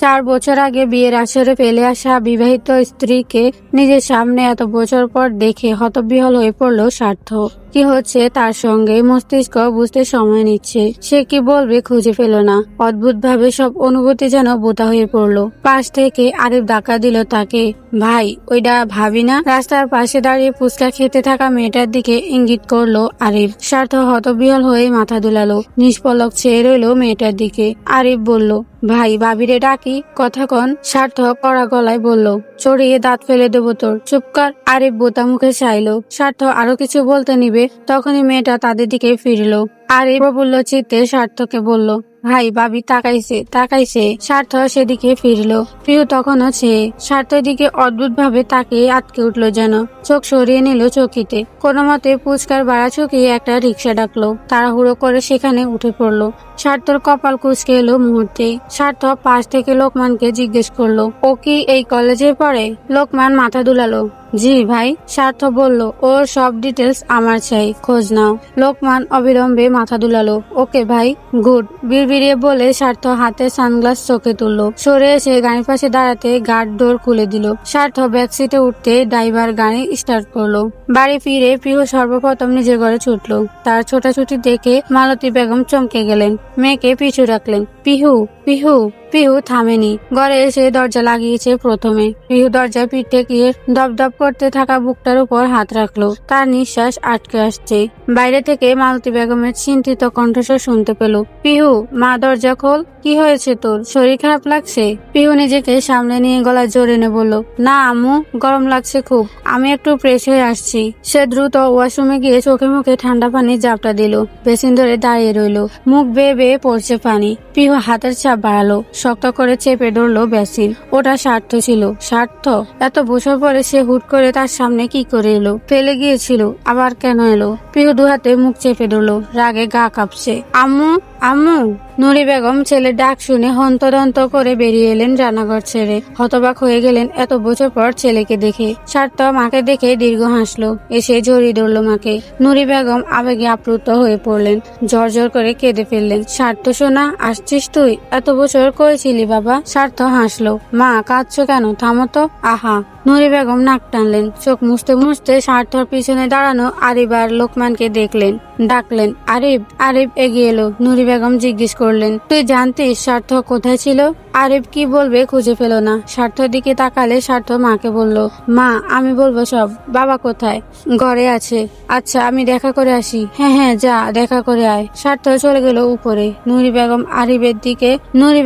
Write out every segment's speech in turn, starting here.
4 বছর আগে বিয়ের আসরে ফেলে আসা বিবাহিত স্ত্রীকে নিজের সামনে এত বছর পর দেখে হতবিহ্বল হয়ে পড়ল স্বার্থ। কি হচ্ছে তার সঙ্গে মস্তিষ্ক বুঝতে সময় নিচ্ছে। সে কি বলবে খুঁজে পেল না। অদ্ভুতভাবে সব অনুভূতি যেন বোতা হয়ে পড়লো। পাশ থেকে আরিফ ধাক্কা দিল তাকে। ভাই, ওইটা ভাবি না? রাস্তার পাশে দাঁড়িয়ে ফুচকা খেতে থাকা মেয়েটার দিকে ইঙ্গিত করলো আরিফ। স্বার্থ হতবিহ্বল হয়ে মাথা দুলালো, নিষ্পলক চেয়ে রইল মেয়েটার দিকে। আরিফ বলল, ভাই, ভাবিরে ডাকি? কথা কন। স্বার্থ কড়া গলায় বলল, চড়িয়ে দাঁত ফেলে দেবো তোর। চুপ কর। আরিফ বোতা মুখে চাইলো। স্বার্থ আরো কিছু বলতে নিবে, তখনই মেয়েটা তাদের দিকে ফিরলো। আরিফ প্রফুল্ল চিত্তে স্বার্থকে বলল, ভাই, ভাবি তাকাইছে। স্বার্থ সেদিকে ফিরলো। প্রিয় তখনও চেয়ে স্বার্থের দিকে অদ্ভুত ভাবে তাকিয়ে আটকে উঠলো যেন। চোখ সরিয়ে নিল চকিতে। কোনো মতে পুচকার ভাড়া চুকিয়ে একটা রিক্সা ডাকলো। তাড়াহুড়ো করে সেখানে উঠে পড়লো। স্বার্থর কপাল কুঁচকে এলো মুহূর্তে। স্বার্থ পাশ থেকে লোকমানকে জিজ্ঞেস করলো, ও কি এই কলেজে পড়ে? লোকমান মাথা দুলালো। জি ভাই। স্বার্থ বলল, ওর সব ডিটেলস আমার চাই, খোঁজ নাও। লোকমান অবিলম্বে মাথা দুলালো। ওকে ভাই, গুড। বিড়বিড়িয়ে বলে স্বার্থ হাতে সানগ্লাস চোখে তুললো। সরে এসে গাড়ির পাশে দাঁড়াতে গার্ড ডোর খুলে দিল। স্বার্থ ব্যাক সিটে উঠতে ড্রাইভার গাড়ি স্টার্ট করলো। বাড়ি ফিরে পিহু সর্বপ্রথম নিজের ঘরে ছুটলো। তার ছোটাছুটি দেখে মালতী বেগম চমকে গেলেন। মেয়েকে পিছু রাখলেন। পিহু, পিহু। পিহু থামেনি। ঘরে এসে দরজা লাগিয়েছে প্রথমে। পিহু দরজায় পিঠ ঠেকিয়ে দপদপ করতে থাকা বুকটার উপর হাত রাখলো। তার নিঃশ্বাস আটকে আসছে। বাইরে থেকে মালতী বেগমের চিন্তিত কণ্ঠস্বর শুনতে পেল। পিহু, মা, দরজা খোল। কি হয়েছে তোর? শরীর খারাপ লাগছে? পিহু নিজেকে সামনে নিয়ে গলা জোরে এনে বলল, না আম্মু, গরম লাগছে খুব, আমি একটু ফ্রেশ হয়ে আসছি। সে দ্রুত ওয়াশরুমে গিয়ে চোখে মুখে ঠান্ডা পানি জাপটা দিল। বেসিন ধরে দাঁড়িয়ে রইল। মুখ বেয়ে বেয়ে পড়ছে পানি। পিহু হাতের চাপ বাড়ালো। শক্ত করে চেপে ধরলো বেসিন। ওটা স্বার্থ ছিল। স্বার্থ? এত বছর পরে সে হুট করে তার সামনে কি করে এলো? ফেলে গিয়েছিল, আবার কেন এলো? পিহু দুহাতে মুখ চেপে ধরলো। রাগে গা কাঁপছে। আম্মু, আম্মু। নুরি বেগম ছেলের ডাক শুনে হন্তদন্ত করে বেরিয়ে এলেন রান্নাঘর ছেড়ে। হতবাক হয়ে গেলেন এত বছর পর ছেলেকে দেখে। স্বার্থ মাকে দেখে দীর্ঘ হাসলো। এসে জড়িয়ে ধরলো মাকে। নুরি বেগম আবেগে আপ্লুত হয়ে পড়লেন। ঝরঝর করে কেঁদে ফেললেন। স্বার্থ সোনা, আসছিস তুই? এত বছর করেছিলি বাবা? স্বার্থ হাসলো। মা, কাঁদছো কেন? থামো তো। আহা। নুরি বেগম নাক টানলেন। চোখ মুছতে মুছতে স্বার্থর পিছনে দাঁড়ানো আরিফ আর লোকমানকে দেখলেন। ডাকলেন, আরিফ। আরিফ এগিয়ে এলো। নুরি বেগম জিজ্ঞেস করলেন, তুই জানতিস স্বার্থ কোথায় ছিল? আরিফ কি বলবে খুঁজে পেল না। স্বার্থর দিকে তাকালে স্বার্থ মাকে বলল, মা, আমি বলবো সব। বাবা কোথায়? ঘরে আছে। আচ্ছা, আমি দেখা করে আসি। হ্যাঁ হ্যাঁ, যা, দেখা করে আয়। স্বার্থ চলে গেল উপরে। নুরি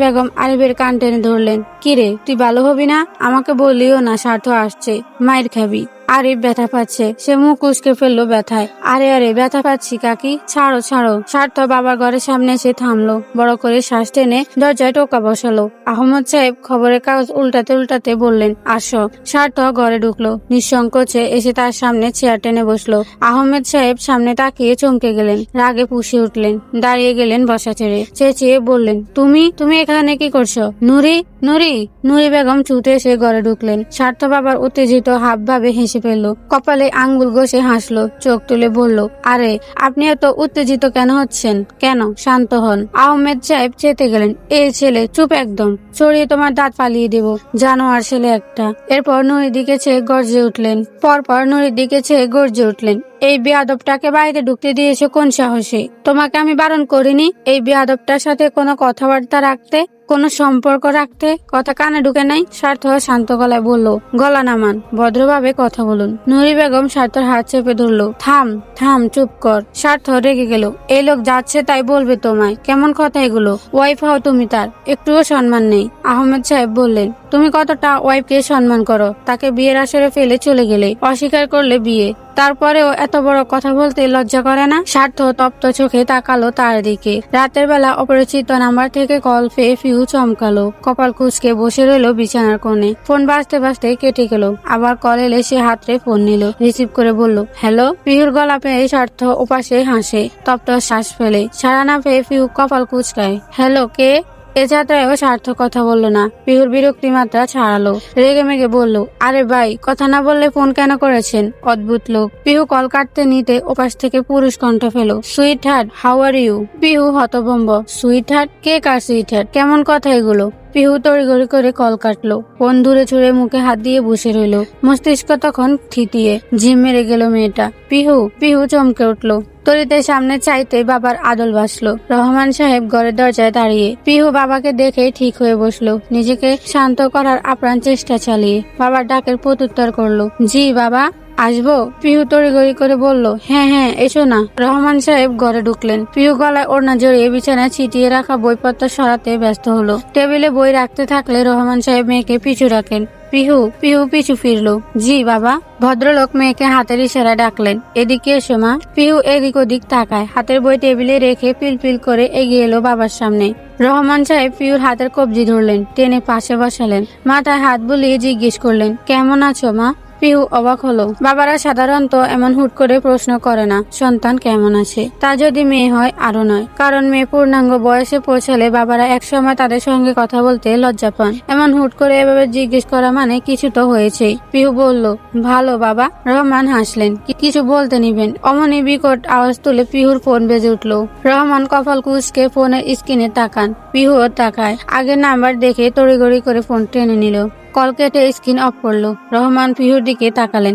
বেগম আরিফের কান টেনে ধরলেন। কিরে, তুই ভালো হবি না? আমাকে বললিও না স্বার্থ আসছে, মায়ের খাবি। আরিফ ব্যথা পাচ্ছে। সে মুখ উস্কে ফেললো ব্যথায়। আরে আরে, ব্যথা পাচ্ছি কাকি, ছাড়ো ছাড়ো। স্বার্থ বাবার ঘরের সামনে এসে থামলো। বড় করে শ্বাস টেনে দরজায় টোকা বসালো। আহমদ সাহেব খবরের কাগজ উল্টাতে উল্টাতে বললেন, আসো। স্বার্থ ঘরে ঢুকলো। নিঃসংকোচে এসে তার সামনে চেয়ার টেনে বসলো। আহমেদ সাহেব সামনে তাকিয়ে চমকে গেলেন। রাগে ফুঁসে উঠলেন। দাঁড়িয়ে গেলেন বসা ছেড়ে। চেঁচিয়ে বললেন, তুমি এখানে কি করছো? নুরি, নুরি। নুরি বেগম ছুটে এসে ঘরে ঢুকলেন। স্বার্থ বাবার উত্তেজিত হাব ভাবে হেসে ফেললো। কপালে আঙ্গুল ঘষে হাসলো। চোখ তুলে বলল, আরে, আপনি এত উত্তেজিত কেন হচ্ছেন? কেন? শান্ত হন। আহমেদ সাহেব চেতে গেলেন। এই ছেলে, চুপ একদম, ছড়িয়ে তোমার দাঁত ফালিয়ে দেব, জানোয়ার ছেলে একটা। এরপর নুরির দিকে চেয়ে গর্জে উঠলেন, এই বেয়াদবটাকে বাড়িতে ঢুকতে দিয়েছো কোন সাহসে? তোমাকে আমি বারণ করিনি এই বেয়াদবটার সাথে কোনো কথাবার্তা রাখতে, কোনো সম্পর্ক রাখতে? কথা কানে ঢুকে নাই? স্বার্থ শান্ত গলায় বলল, গলা নামান, ভদ্রভাবে কথা বলুন। নুরি বেগম স্বার্থর হাত চেপে ধরলো। থাম থাম, চুপ কর। স্বার্থ রেগে গেল। এই লোক যাচ্ছে তাই বলবে তোমায়? কেমন কথা এগুলো? ওয়াইফ হও তুমি তার, একটুও সম্মান নেই। আহমেদ সাহেব বললেন, তুমি কতটা ওয়াইফকে সম্মান করো? তাকে বিয়ের আসরে ফেলে চলে গেলে, অস্বীকার করলে বিয়ে, তারপরেও এত বড় কথা বলতে লজ্জা করে না? স্বার্থ তপ্ত চোখে তাকালো তার দিকে। রাতের বেলা অপরিচিত নাম্বার থেকে কল পেয়ে পিহু চমকালো। কপাল কুঁচকে বসে রইল বিছানার কোণে। ফোন বাজতে বাজতে কেটে গেল। আবার কল এলে সে হাতরে ফোন নিল। রিসিভ করে বলল, হ্যালো। পিহুর গলা পেয়ে স্বার্থ ওপাশে হাসে। তপ্ত শ্বাস ফেলে। সাড়া না পেয়ে পিহু কপাল কুঁচকায়। হ্যালো, কে? এ যাত্রায়ও স্বার্থ কথা বলল না। পিহুর বিরক্তি মাত্রা ছাড়ালো। রেগে মেগে বলল, আরে ভাই, কথা না বললে ফোন কেন করেছেন? অদ্ভুত লোক। পিহু কল কাটতে নিতে ওপাশ থেকে পুরুষ কণ্ঠ ফেল, sweetheart, how are you? Pihu হতভম্ব। Sweetheart? কে কার সুইট হার্ট? কেমন কথা এগুলো? পিহু তড়িঘড়ি করে কল কাটলো। ফোন দূরে ছুঁড়ে মুখে হাত দিয়ে বসে রইল। মস্তিষ্ক তখন থিতিয়ে ঝিম মেরে গেল মেয়েটা। পিহু পিহু চমকে উঠলো। তরিতে সামনে চাইতে বাবার আদল বাসলো। রহমান সাহেব ঘরের দরজায় দাঁড়িয়ে। পিহু বাবাকে দেখে ঠিক হয়ে বসলো, নিজেকে শান্ত করার আপ্রাণ চেষ্টা চালিয়ে। বাবার ডাকের প্রত্যুত্তর করলো, জি বাবা। আসবো? পিহু তড়িঘড়ি করে বলল, হ্যাঁ হ্যাঁ এসো না। রহমান সাহেব ঘরে ঢুকলেন। পিহু গলায় ওড়না জড়িয়ে বিছানায় ছিটিয়ে রাখা বইপত্র সরাতে ব্যস্ত হলো। টেবিলে বই রাখতে থাকলে রহমান সাহেব মেয়েকে পিছু রাখেন। পিহু পিহু পিছু ফিরলো। জি বাবা। ভদ্রলোক মেয়েকে হাতের ইশারায় ডাকলেন, এদিকে এসো মা। পিহু এদিক ওদিক তাকায়, হাতের বই টেবিলে রেখে পিলপিল করে এগিয়ে এলো বাবার সামনে। রহমান সাহেব পিহুর হাতের কবজি ধরলেন, টেনে পাশে বসালেন। মাথায় হাত বুলিয়ে জিজ্ঞেস করলেন, কেমন আছো মা? পিহু অবাক হলো। বাবারা সাধারণত এমন হুট করে প্রশ্ন করে না, সন্তান কেমন আছে। তা যদি মেয়ে হয় আরো নয়, কারণ মেয়ে পূর্ণাঙ্গ বয়সে পৌঁছালে বাবারা একসময় তাদের সঙ্গে কথা বলতে লজ্জা পান। এমন হুট করে এভাবে জিজ্ঞেস করা মানে কিছু তো হয়েছেই। পিহু বলল, ভালো বাবা। রহমান হাসলেন, কিছু বলতে নিবেন? অমনি বিকট আওয়াজ তুলে পিহুর ফোন বেজে উঠলো। রহমান কপাল কুঁচকে ফোনের স্ক্রিনে তাকান। পিহুও তাকায়। আগের নাম্বার দেখে তড়িঘড়ি করে ফোন টেনে নিল। কল কেটে স্ক্রিন অফ করলো। রহমান পিহুর দিকে তাকালেন।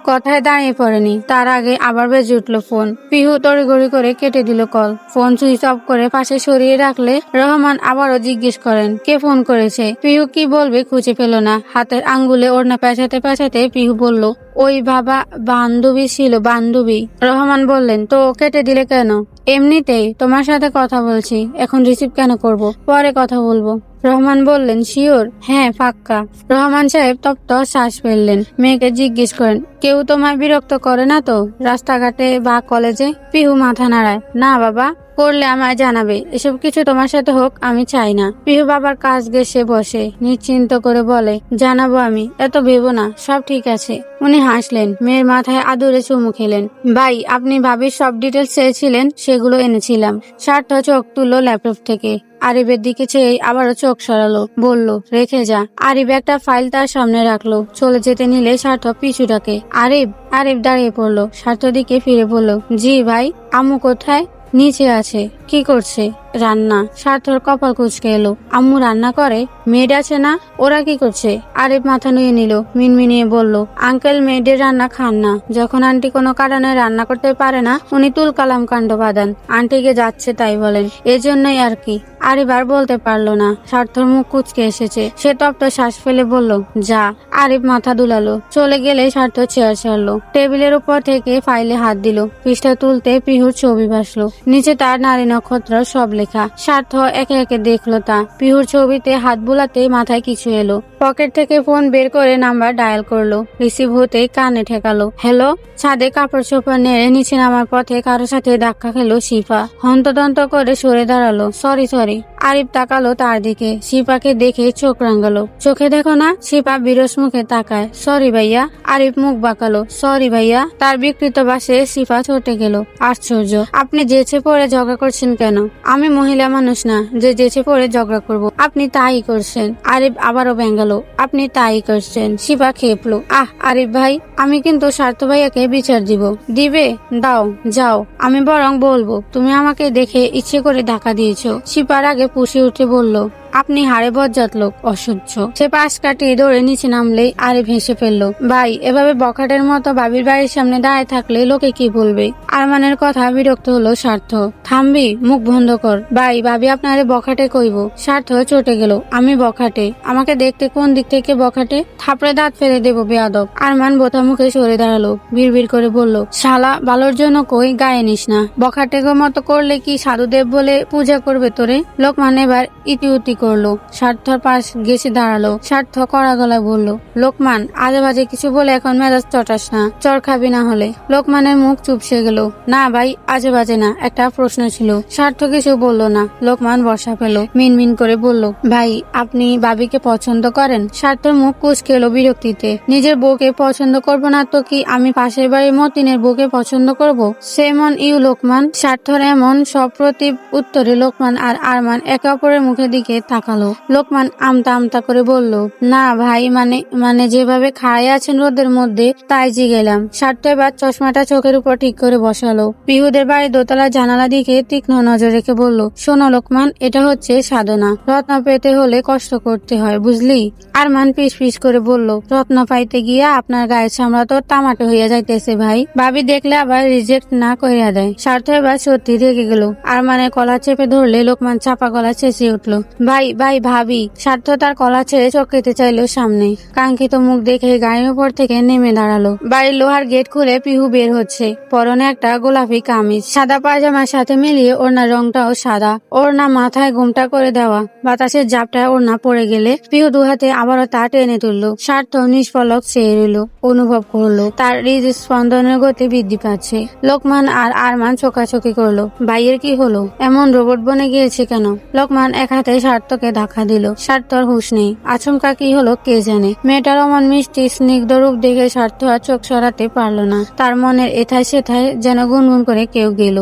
কথায় দাঁড়িয়ে পড়েনি, তার আগে আবার বেজে উঠলো ফোন। পিহু তড়িঘড়ি করে কেটে দিল কল। ফোন সুইচ অফ করে পাশে সরিয়ে রাখলে রহমান আবারও জিজ্ঞেস করেন, কে ফোন করেছে? পিহু কি বলবে খুঁজে পেল না। হাতের আঙ্গুলে ওড়না পেঁচাতে পেঁচাতে পিহু বলল, ওই বাবা বান্ধবী ছিল, বান্ধবী। রহমান বললেন, তো কেটে দিলে কেন? এমনিতেই তোমার সাথে কথা বলছি, এখন রিসিভ কেন করব? পরে কথা বলবো। রহমান বললেন, শিওর? হ্যাঁ পাক্কা। রহমান সাহেব তপ্ত শ্বাস ফেললেন। মেয়েকে জিজ্ঞেস করেন, কেউ তোমায় বিরক্ত করে না তো রাস্তাঘাটে বা কলেজে? পিহু মাথা নাড়ায়, না বাবা। করলে আমায় জানাবে, এসব কিছু তোমার সাথে হোক আমি চাই না। পিহু বাবার কাছ ঘেঁষে বসে নিশ্চিন্ত করে বলে, জানাবো আমি, এত ভেবো না, সব ঠিক আছে। উনি হাসলেন, মেয়ের মাথায় আদুরে চুমু খেলেন। ভাই, আপনি ভাবির সব ডিটেলস চেয়েছিলেন, সেগুলো এনেছিলাম। সার্থ চোখ তুললো ল্যাপটপ থেকে। আরিফের দিকে চেয়ে আবারও চোখ সরালো, বলল, রেখে যা। আরিফ একটা ফাইল তার সামনে রাখলো। চলে যেতে নিলে সার্থ পিছু ডাকে, আরিফ। আরিফ দাঁড়িয়ে পড়লো, সার্থ দিকে ফিরে বলল, জি ভাই। আম্মু কোথায়? নিচে আছে। কি করছে? রান্না। সার্থর কপাল কুঁচকে এলো। আম্মু রান্না করে? মেড আছে না? ওরা কি করছে? আরিফ মাথা নুয়ে নিল, মিনমিনিয়ে বলল, আঙ্কেল মেয়েদের রান্না খান না। যখন আন্টি কোনো কারণে রান্না করতে পারে না, উনি তুল কালাম কাণ্ড বাঁধান। আন্টিকে যাচ্ছে তাই বলেন, এজন্যই আর কি। আরিফ আর বলতে পারলো না। সার্থর মুখ কুঁচকে এসেছে। সে তপ্ত শ্বাস ফেলে বলল, যা। আরিফ মাথা দুলালো। চলে গেলে সার্থ চেয়ার ছাড়লো। টেবিলের উপর থেকে ফাইলে হাত দিল। পৃষ্ঠা তুলতে পিহুর ছবি ভাসলো। নিচে তার নারী নক্ষত্র সব লেখা। সার্থ একে একে দেখলো তা। পিহুর ছবিতে হাত বুলাতে মাথায় কিছু এলো। পকেট থেকে ফোন বের করে নাম্বার ডায়াল করলো। রিসিভ হতে কানে ঠেকালো। হ্যালো। ছাদে কাপড় চোপড় নেড়ে নিচে নামার পথে কারোর সাথে ধাক্কা খেলো শিফা। হন্তদন্ত করে সরে দাঁড়ালো। সরি। আরিফ তাকালো তার দিকে। শিফাকে দেখে চোখ রাঙালো। চোখে দেখো না? শিফা বিরস মুখে তাকায়। সরি ভাইয়া। আরিফ মুখ বাঁকালো। সরি ভাইয়া। তার বিকৃত বাসে শিফা ছুটে গেল। আশ্চর্য, আপনি যেচে পড়ে ঝগড়া করছেন কেন? আমি মহিলা মানুষ না যে যেচে পড়ে ঝগড়া করব। আপনি তাই করছেন। আরিফ আবারও ব্যঙ্গালো। আপনি তাই করছেন। শিফা খেপলো। আরিফ ভাই, আমি কিন্তু সার্থ ভাইয়াকে বিচার দিব। দিবে? দাও, যাও। আমি বরং বলবো তুমি আমাকে দেখে ইচ্ছে করে ধাক্কা দিয়েছো। শিফার আগে পুষে উঠে বলল, আপনি হাড়ে বজ্জাত লোক, অসহ্য। সে পাশ কাটিয়ে দৌড়ে নিচে নামলেই আরিফ হেসে ফেললো। ভাই, এভাবে বখাটের মতো ভাবির বাড়ির সামনে দাঁড়িয়ে থাকলে লোকে কি বলবে? আরমানের কথা বিরক্ত হলো সার্থ। থামবি? মুখ বন্ধ কর। ভাই, ভাবি আপনারে বখাটে কইব। সার্থ চটে গেল। আমি বখাটে? আমাকে দেখতে কোন দিক থেকে বখাটে? থাপড়ে দাঁত ফেলে দেবো বেয়াদব। আরমান বোতা মুখে সরে দাঁড়ালো। বিড়বিড় করে বলল, শালা, ভালোর জন্য কই, গায়ে নিস না। বখাটে মতো করলে কি সাধুদেব বলে পূজা করবে তোরে? লোকমান এবার ইতিউতি করলো। সার্থর পাশ গেছে দাঁড়ালো। সার্থ কড়া গলায় বলল, লোকমান, আজে বাজে কিছু বলে এখন মেজাজ চটাস না। চর খাবি না হলে। লোকমানের মুখ চুপসে গেল। না ভাই, আজে বাজে না, একটা প্রশ্ন ছিল। সার্থ কিছু বলল না। লোকমান বর্ষা পেল। মিনমিন করে বলল, ভাই, আপনি ভাবিকে পছন্দ করেন? সার্থর মুখ কুঁচকে এলো বিরক্তিতে। নিজের বউকে পছন্দ করবো না তো কি আমি পাশের বাড়ির মতিনের বউকে পছন্দ করব? সেমন লোকমান। সার্থর এমন সপ্রতিভ উত্তরে লোকমান আর আরমান একে অপরের মুখের দিকে তাকালো। লোকমান আমতা আমতা করে বলল, না ভাই, মানে যেভাবে খাড়াই আছেন রোদের মধ্যে তাই জি গেলাম। স্বার্থ এবার চশমাটা চোখের উপর ঠিক করে বসালো। পিহুদের বাড়ির দোতলার জানালা দিকে তীক্ষ্ণ নজর রেখে বলল, শোনো লোকমান, এটা হচ্ছে সাধনা। রত্ন পেতে হলে কষ্ট করতে হয়, বুঝলি? আরমান পিস পিস করে বলল, রত্ন পাইতে গিয়া আপনার গায়ের চামড়া তো টামাটো হইয়া যাইতেছে ভাই। ভাবি দেখলে আবার রিজেক্ট না কইরা দেয়। স্বার্থ এবার সত্যি রেগে গেল। আরমানের কলা চেপে ধরলে লোকমান চাপা গলা চেঁচিয়ে উঠল, ভাই ভাই ভাবি। স্বার্থ তার কলা ছেড়ে চক্রিতে চাইলো সামনে। কাঙ্ক্ষিত মুখ দেখে গাড়ির উপর থেকে নেমে দাঁড়ালো। বাড়ির লোহার গেট খুলে পিহু বের হচ্ছে। পরনে একটা গোলাপি কামিজ, সাদা পায়জামার সাথে মিলিয়ে ওড়নার রংটাও সাদা। ওড়না মাথায় ঘুমটা করে দেওয়া। বাতাসের ঝাপটায় ওড়না পড়ে গেলে পিহু দুহাতে আবারও তা টেনে তুললো। স্বার্থ নিষ্পলক চেয়ে রইল। অনুভব করলো তার হৃদস্পন্দনের গতি বৃদ্ধি পাচ্ছে। লোকমান আর আরমান চোখাচোখি করলো। ভাইয়ের কি হলো? এমন রোবট বনে গিয়েছে কেন? লোকমান এক হাতে স্বার্থকে ধাক্কা দিল। স্বার্থর হুঁশ নেই। আচমকা কি হলো কে জানে। মেয়েটার অমন মিষ্টি স্নিগ্ধ রূপ দেখে স্বার্থ আর চোখ সরাতে পারলো না। তার মনের এথায় সেথায় যেন গুনগুন করে কেউ গেল।